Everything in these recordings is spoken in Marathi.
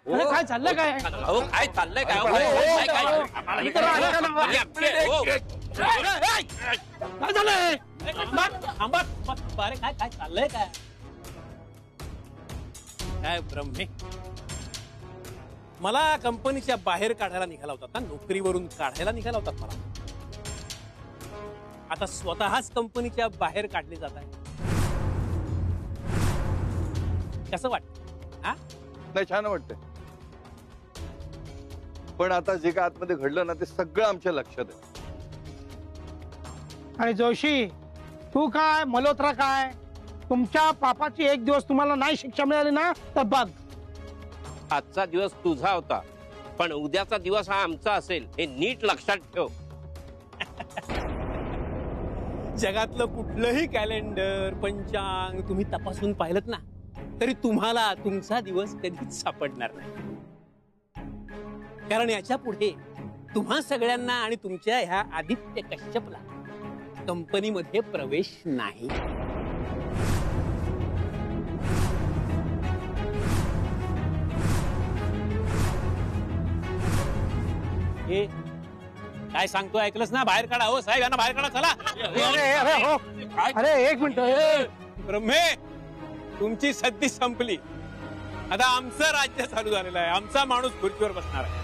काय चाललंय काय? अहो काय चाललंय काय? काय झालंय? काय काय चाललंय काय? काय ब्रह्मे, मला कंपनीच्या बाहेर काढायला निघाला होता ना, नोकरीवरून काढायला निघाला होता मला. आता स्वतःच कंपनीच्या बाहेर काढले जात आहे. कसं वाटत? नाही, छान वाटतंय. पण आता जे काय आतमध्ये घडलं ना ते सगळं आमच्या लक्षात आहे. आणि जोशी, तू काय, मल्होत्रा काय, तुमच्या पापाची एक दिवस तुम्हाला नाही शिक्षा मिळाली ना तर बघ. आजचा दिवस तुझा होता, पण उद्याचा दिवस हा आमचा असेल हे नीट लक्षात ठेव. जगातलं कुठलंही कॅलेंडर, पंचांग तुम्ही तपासून पाहिलं ना तरी तुम्हाला तुमचा दिवस कधीच सापडणार नाही. कारण याच्या पुढे तुम्हा सगळ्यांना आणि तुमच्या ह्या आदित्य कश्यपला कंपनीमध्ये प्रवेश नाही. हे काय सांगतो ऐकलंस ना? बाहेर काढा. हो साहेब, यांना बाहेर काढा. चला. अरे एक मिनिट. ब्रह्मे, तुमची सद्दी संपली. आता आमचं राज्य चालू झालेलं आहे. आमचा माणूस खुर्चीवर बसणार आहे.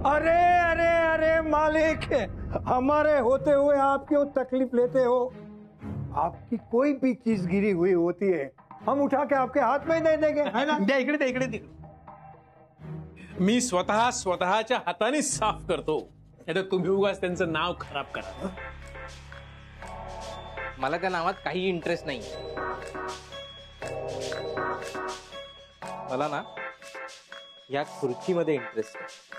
अरे अरे अरे मालिक, हमारे होते हुए आप क्यों तकलीफ लेते हो? आपकी कोई भी चीज गिरी हुई होती है हम उठा के आपके हाथ में दे देंगे, है ना? द्या इकडे, इकडे, इकडे. मी स्वतःच्या हाताने साफ करतो. नाही तर तुम्ही उगाच त्यांचं नाव खराब करा. मला त्या नावात काही इंटरेस्ट नाही. मला ना या खुर्चीमध्ये इंटरेस्ट आहे.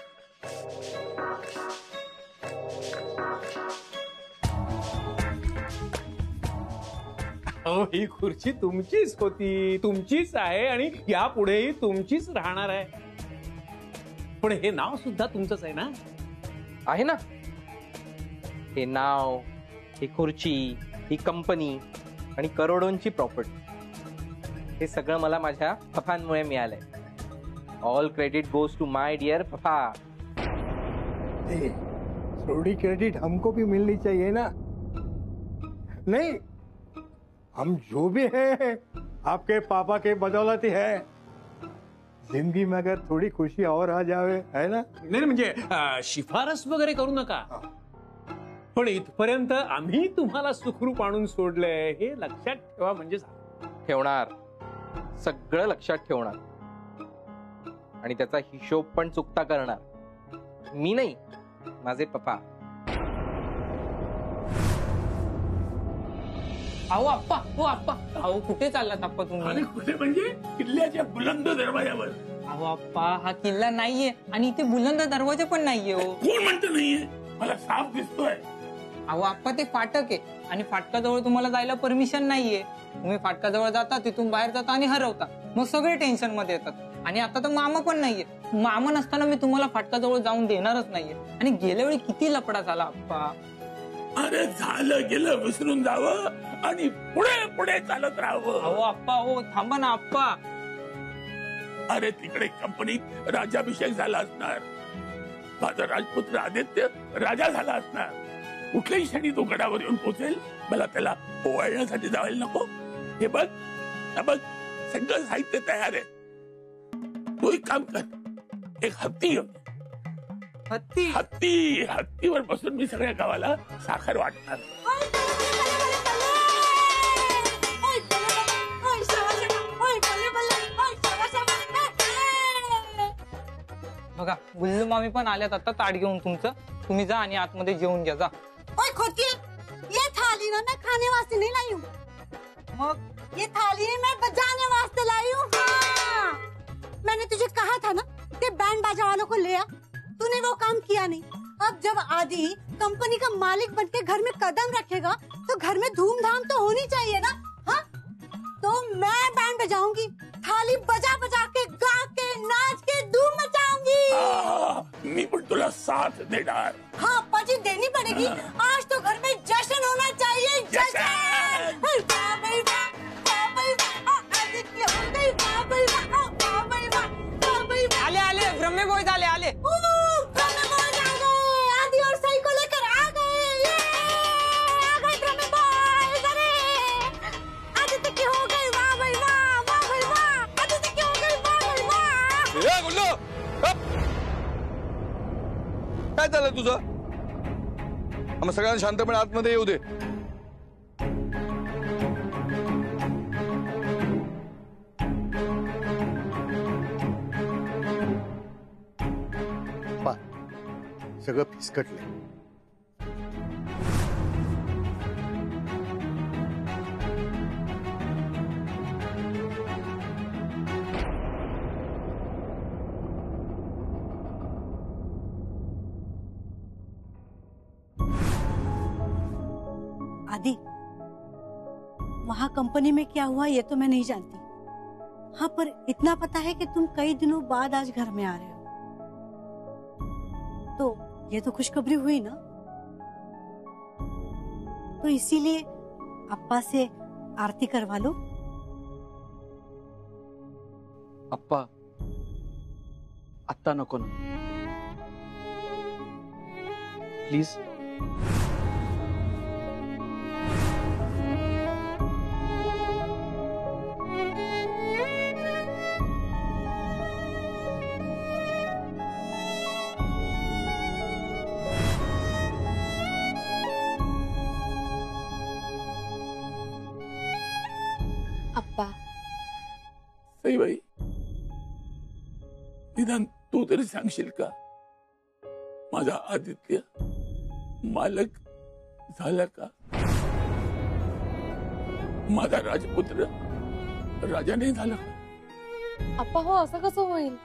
ही खुर्ची तुमचीच होती, तुमचीच आहे आणि यापुढेही तुमचीच राहणार आहे. पण हे नाव सुद्धा तुमचंच आहे ना? आहे ना. हे नाव, ही खुर्ची, ही कंपनी आणि करोडोंची प्रॉपर्टी, हे सगळं मला माझ्या पप्पांमुळे मिळालंय. All credit goes to my dear papa. थोड़ी क्रेडिट हमको भी मिलनी चाहिए ना? नहीं, हम जो भी है आपके पापा के बदौलत ही है. जिंदगी में अगर थोड़ी खुशी और आ जावे, है ना? नाही म्हणजे शिफारस वगैरे करू नका, पण इथपर्यंत आम्ही तुम्हाला सुखरूप आणून सोडलंय हे लक्षात ठेवा. म्हणजे ठेवणार, सगळं लक्षात ठेवणार आणि त्याचा हिशोब पण चुकता करणार. मी नाही, माझे पप्पा. अहो आप्पा, हो आप्पा, अहो कुठे चाललात आप्पा तुम्ही? कुठे म्हणजे? किल्ल्याच्या बुलंद दरवाजावर. अहो आप्पा, हा किल्ला नाहीये आणि इथे बुलंद दरवाजा पण नाहीये. हो, कोण म्हणतं नाहीये? मला साफ दिसतोय. अहो आप्पा, ते फाटक आहे आणि फाटकाजवळ तुम्हाला जायला परमिशन नाहीये. तुम्ही फाटकाजवळ जाता, तिथून बाहेर जाता आणि हरवता. मग सगळे टेन्शन मध्ये येतात. आणि आता तर मामा पण नाहीये. मामा नसताना मी तुम्हाला फाटकाजवळ जाऊन देणारच नाहीये. आणि गेल्या वेळी किती लफडा झाला आप्पा. अरे झालं गेलं विसरून जावं आणि पुढे पुढे चालत राहावं. अहो आप्पा, हो थांबा ना आप्पा. अरे तिकडे कंपनीत राज्याभिषेक झाला असणार. माझा राजपुत्र आदित्य राजा झाला असणार. कुठल्याही क्षणी तो गडावर येऊन पोहोचेल. मला त्याला ओवाळण्यासाठी जायला नको. हे बघ, सगळं साहित्य तयार आहे. तू एक काम कर, एक हत्ती घेऊन ये. हत्ती हत्तीवर बसून मी सगळ्या गावाला साखर वाटणार. बघा गुल्लू मामी पण आल्यात आता ताट घेऊन तुमचं. तुम्ही जा आणि आतमध्ये जेवून घ्या जा. ओए खोती ये थाली ना मैं खाने वास्ते नहीं लाई हूँ. मग ये थाली मैं बजाने वास्ते लाई हूँ. हाँ. मैंने तुझे कहा था ना कि बैंड बाजा वालों को ले आ. तूने वो काम किया नहीं. अब जब आदि कंपनी का मालिक बनके घर में कदम रखेगा तो घर में धूमधाम तो होनी चाहिए ना. हाँ तो मैं बैंड बजाऊंगी. थाली बजा बजा के गा के नाच के धूम मचाऊंगी. मी पण तुला साथ देणार. हाँ पाजी देनी पड़ेगी. आज तो घर में जश्न होना चाहिए. जश्न. वाह भाई वाह, वाह भाई वाह. आदित्य हो गई. वाह भाई वाह, वाह भाई वाह, वाह भाई वाह. आले ब्रह्मे बॉयज आले. ब्रह्मे बॉयज आ गए. आदि और सई को लेकर आ गए. ये आ गए ब्रह्मे बॉयज. अरे आदित्य की हो गई. वाह भाई वाह, वाह भाई वाह. आदित्य की हो गई. वाह भाई वाह. गुल्लू काय झालं तुझं? आम्हाला सगळ्यांना शांतपणे आतमध्ये येऊ दे. सगळं फिसकटलंय. आदि वहाँ कंपनी में क्या हुआ ये तो मैं नहीं जानती. हाँ पर इतना पता है कि तुम कई दिनों बाद आज घर में आ रहे हो. तो ये तो खुशखबरी हुई ना. तो इसीलिए अप्पा से आरती करवा लो. अप्पा आत्ता नको ना प्लीज. अप्पा सईबाई निदान तू तरी सांगशील का माझा आदित्य मालक झाला का? माझा राजपुत्र राजा नाही झाला का? अप्पा हो असं कसं होईल?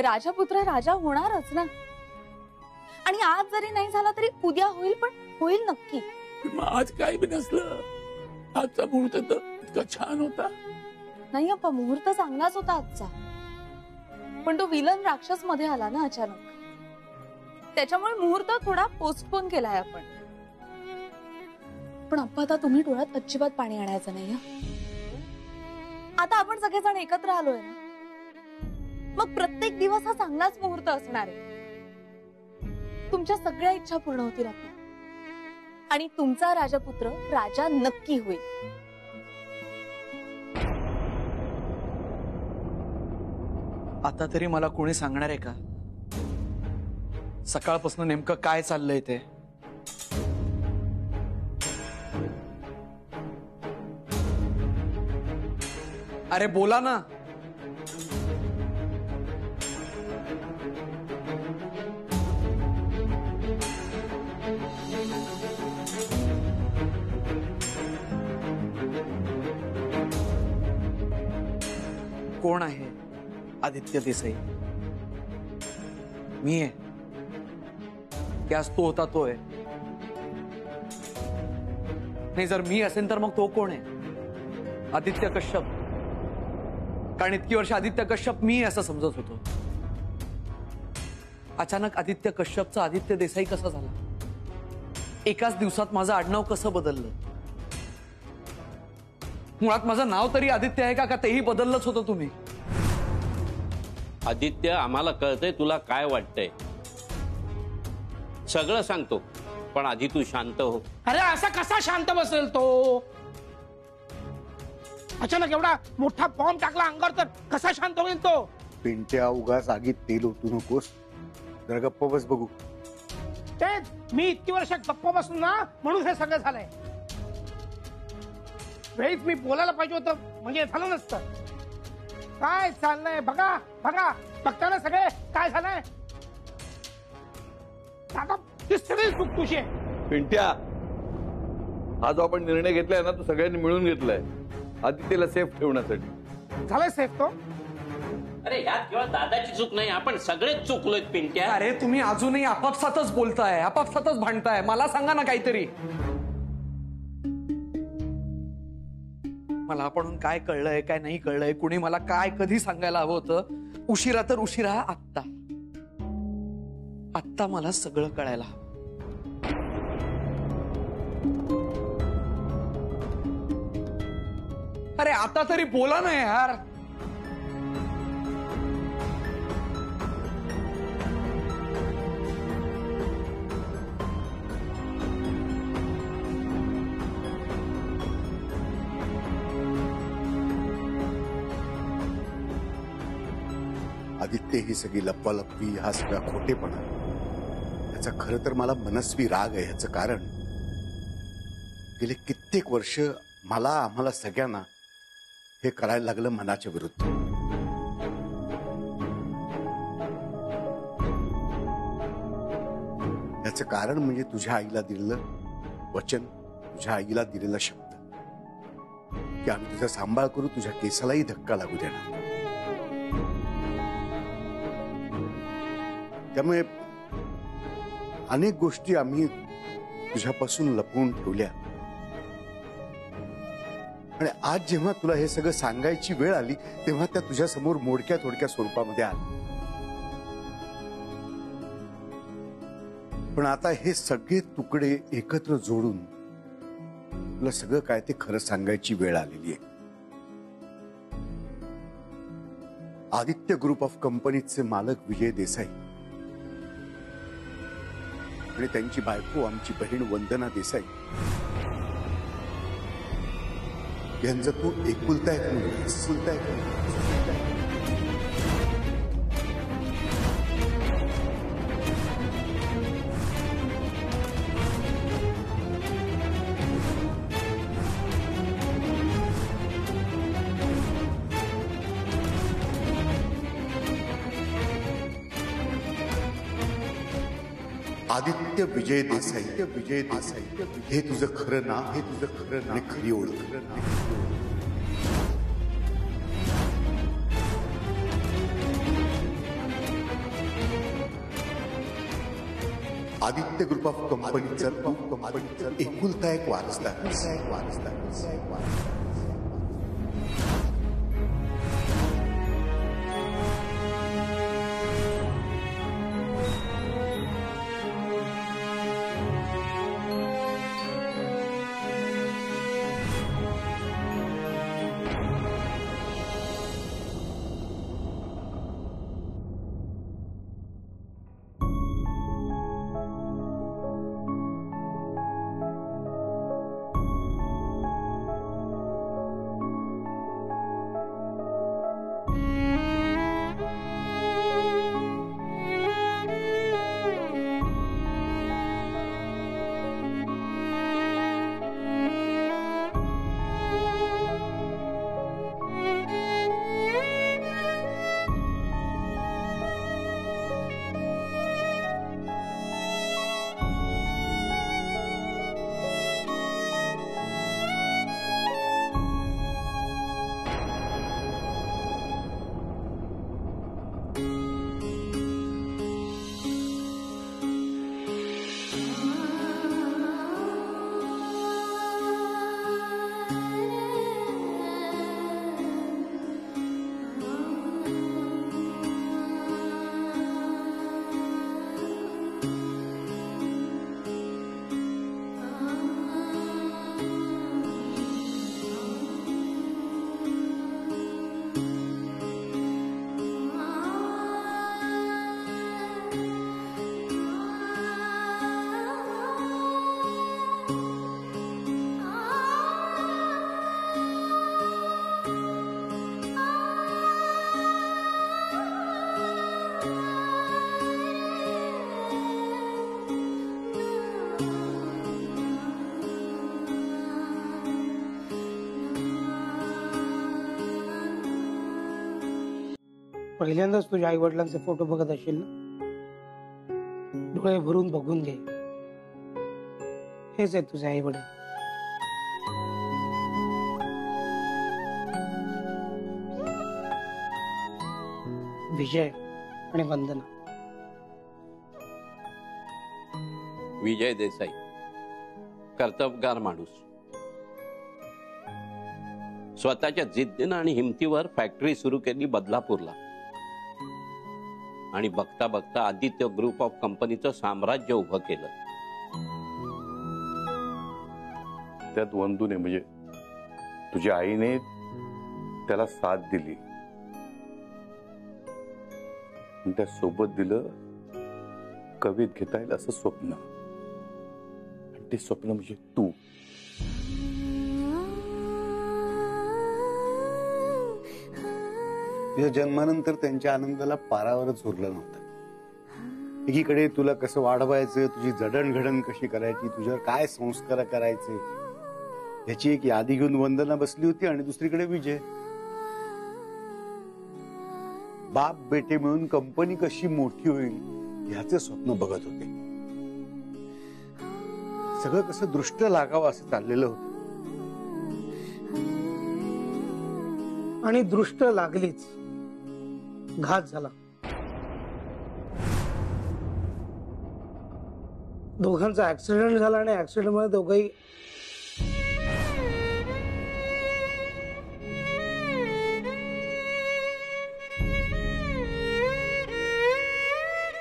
राजापुत्र राजा होणारच ना. आणि आज जरी नाही झाला तरी उद्या होईल. पण होईल नक्की. मग आज काही बी नसलं. आजचा मुहूर्त तर इतका छान होता. नाही अप्पा मुहूर्त चांगलाच होता आजचा. पण तो विलन राक्षस मध्ये आला ना अचानक. त्याच्यामुळे मुहूर्त थोडा पोस्टपोन केलाय आपण. पण अप्पा आता तुम्ही डोळ्यात अजिबात पाणी आणायचं नाही. आता आपण सगळेजण एकत्र आलोय ना. मग प्रत्येक दिवस हा चांगलाच मुहूर्त असणार आहे. तुमच्या सगळ्या इच्छा पूर्ण होतील अप्पा. आणि तुमचा राजपुत्र राजा नक्की होईल. आता तरी मला कोणी सांगणार आहे का सकाळपासून नेमकं काय चाललंय ते? अरे बोला ना. कोण आहे आदित्य देसाई? मी आहे की आज तो होता तो आहे? नाही जर मी असेल तर मग तो कोण आहे? आदित्य कश्यप. कारण इतकी वर्ष आदित्य कश्यप मी असं समजत होतो. अचानक आदित्य कश्यपचा आदित्य देसाई कसा झाला? एकाच दिवसात माझं आडनाव कसं बदललं? मुळात माझं नाव तरी आदित्य आहे का तेही बदललंच होतं तुम्ही? आदित्य आम्हाला कळतंय तुला काय वाटतंय. सगळं सांगतो पण आधी तू शांत हो. अरे असा कसा शांत बसेल तो? अचानक एवढा मोठा बॉम्ब टाकला अंगावर तर कसा शांत होईल तो? पिंट्या उगाच आगीत तेल ओतू नकोस. जरा गप्प बस बघू. तेच मी इतकी वर्ष गप्प बसून ना म्हणून हे सगळं झालंय. वेळीच मी बोलायला पाहिजे होतं म्हणजे झालं नसतं. काय चाललंय बघा बघा बघता ना सगळे काय झालंय. दादा ती सगळी चूक तुझी आहे. पिंट्या, हा जो आपण निर्णय घेतलाय ना तो सगळ्यांनी मिळून घेतलाय आदित्यला सेफ ठेवण्यासाठी. झालंय सेफ तो. अरे यात केवळ दादाची चूक नाही, आपण सगळेच चुकलोय पिंट्या. अरे तुम्ही अजूनही आपापसातच बोलताय, आपापसातच भांडताय. मला सांगा ना काहीतरी. मला आपण काय कळलंय काय नाही कळलंय, कुणी मला काय कधी सांगायला हवं होतं. उशिरा तर उशिरा, आत्ता आत्ता मला सगळं कळायला हवं. अरे आता तरी बोला ना यार. आदित्य ही सगळी लपवालपवी हा सगळा खोटेपणा याचा खरं तर मला मनस्वी राग आहे. ह्याचं कारण गेले कित्येक वर्ष आम्हाला सगळ्यांना हे करायला लागलं मनाच्या विरुद्ध. याचं कारण म्हणजे तुझ्या आईला दिलेलं वचन, तुझ्या आईला दिलेला शब्द की आम्ही तुझा सांभाळ करू, तुझ्या केसालाही धक्का लागू देणार. त्यामुळे अनेक गोष्टी आम्ही तुझ्यापासून लपवून ठेवल्या आणि आज जेव्हा तुला हे सगळं सांगायची वेळ आली तेव्हा त्या तुझ्या समोर मोडक्या थोडक्या स्वरूपामध्ये आल्या. पण आता हे सगळे तुकडे एकत्र जोडून तुला सगळं काय ते खरं सांगायची वेळ आलेली आहे. आदित्य ग्रुप ऑफ कंपनीचे मालक विजय देसाई आणि त्यांची बायको आमची बहीण वंदना देसाई यांचं तू एकुलता एक मुलगा. आदित्य विजय देसाई. हे तुझं खरं नाव, हे तुझं खरं नाव, खरी ओळख. आदित्य ग्रुप ऑफ कंपनीचा एकुलता एक वारसदार. पहिल्यांदाच तुझ्या आई वडिलांचे फोटो बघत असेल ना, डोळे भरून बघून घे. हेच आहे तुझे आई वडील. विजय आणि वंदना. विजय देसाई कर्तबगार माणूस, स्वतःच्या जिद्दीनं आणि हिमतीवर फॅक्टरी सुरू केली बदलापूरला, आणि बघता बघता आदित्य ग्रुप ऑफ कंपनीचं साम्राज्य उभं केलं. त्यात वंदूने म्हणजे तुझ्या आईने त्याला साथ दिली, त्या सोबत दिलं कवीत घेता येईल असं स्वप्न, आणि ते स्वप्न म्हणजे तू. तुझ्या जन्मानंतर त्यांच्या आनंदाला पारावरच उरलं नव्हतं. एकीकडे तुला कसं वाढवायचं, तुझी जडणघडण कशी करायची, तुझ्यावर काय संस्कार करायचे याची एक यादी घेऊन वंदना बसली होती, आणि दुसरीकडे विजय बाप बेटे मिळून कंपनी कशी मोठी होईल ह्याचं स्वप्न बघत होते. सगळं कसं दृष्ट लागावं असं चाललेलं होतं, आणि दृष्ट लागलीच. घात झाला. दोघांचा ऍक्सिडेंट झाला, आणि ऍक्सिडेंट मध्ये दोघही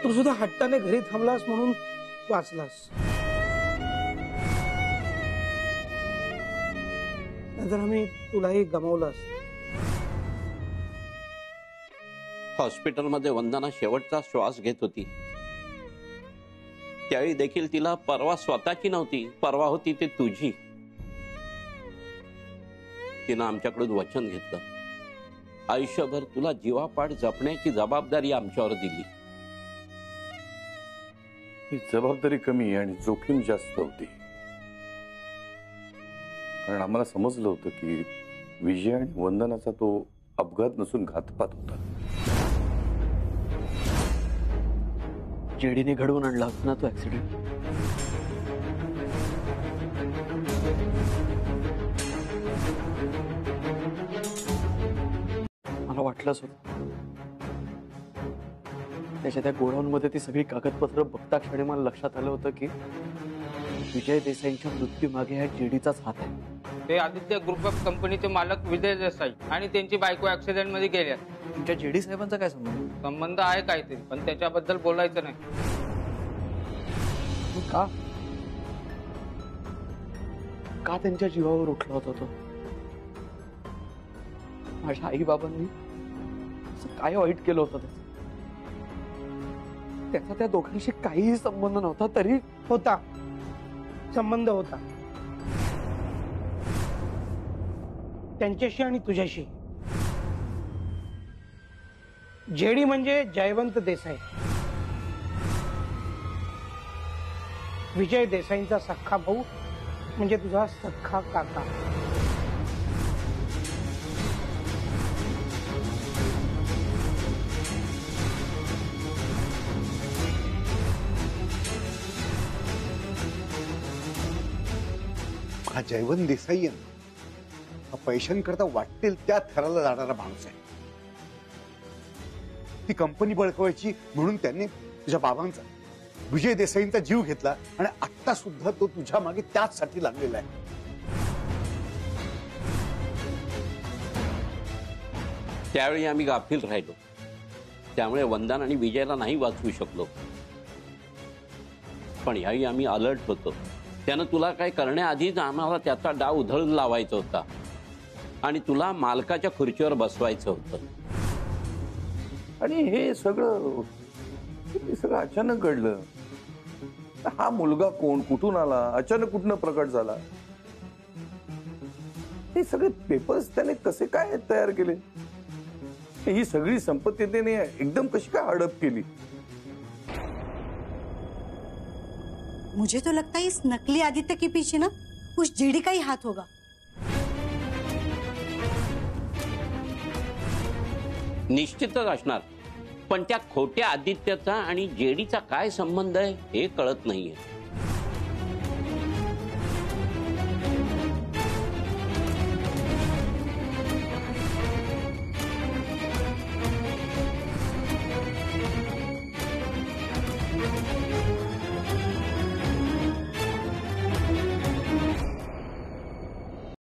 तू सुद्धा हट्टाने घरी थांबलास म्हणून वाचलास, नाहीतर आम्ही तुलाही गमावलं असतं. हॉस्पिटलमध्ये वंदना शेवटचा श्वास घेत होती, त्यावेळी देखील तिला परवा स्वतःची नव्हती, परवा होती ती तुझी. तिनं आमच्याकडून वचन घेतलं, आयुष्यभर तुला जीवापाड जपण्याची जबाबदारी आमच्यावर दिली. ही जबाबदारी कमी आणि जोखीम जास्त होती, कारण आम्हाला समजलं होतं की विजय आणि वंदनाचा तो अपघात नसून घातपात होता. जेडीने घडवून आणला होता ना तो ऍक्सिडेंट. मला वाटलंच होतं. त्याच्या त्या गोडाऊन मध्ये ती सगळी कागदपत्र बघता क्षणी मला लक्षात आलं होतं की विजय देसाईंच्या मृत्यूमागे ह्या जेडीचाच हात आहे. ते आदित्य ग्रुप ऑफ कंपनीचे मालक विजय देसाई आणि त्यांची बायको ऍक्सिडेंट मध्ये गेल्या. तुमच्या जेडी साहेबांचा काय संबंध? संबंध आहे काहीतरी, पण त्याच्याबद्दल बोलायचं नाही. का का त्यांच्या जीवावर उठला होता तो? माझ्या आई बाबांनी काय वाईट केलं होतं त्याचा त्या दोघांशी काहीही संबंध नव्हता, तरी होता संबंध होता त्यांच्याशी आणि तुझ्याशी. जेडी म्हणजे जयवंत देसाई, विजय देसाईंचा सख्खा भाऊ म्हणजे तुझा सख्खा काका. हा जयवंत देसाई आहे ना, हा पैशांकरता वाटेल त्या थराला जाणारा माणूस आहे. ती कंपनी बळकवायची म्हणून त्यांनी तुझ्या बाबांचा विजय देसाईंचा जीव घेतला, आणि आता सुद्धा तो तुझ्या मागे त्याचसाठी लागलेला आहे. त्यावेळी आम्ही गाफील राहिलो, त्यामुळे वंदना आणि विजयला नाही वाचवू शकलो. पण यावेळी आम्ही अलर्ट होतो. त्यानं तुला काय करण्याआधीच आम्हाला त्याचा डाव उधळून लावायचा होता, आणि तुला मालकाच्या खुर्चीवर बसवायचं होतं. आणि हे सगळं अचानक घडलं. हा मुलगा कोण, कुठून आला, अचानक कुठनं प्रकट झाला, हे सगळे पेपर्स त्याने कसे काय तयार केले, ही सगळी संपत्ती त्याने एकदम कशी काय हडप केली. मुझे तो लगता है इस नकली आदित्य के पीछे ना उस जेडी का ही हाथ होगा. निश्चितच असणार, पण त्या खोट्या आदित्याचा आणि जेडीचा काय संबंध आहे हे कळत नाहीये.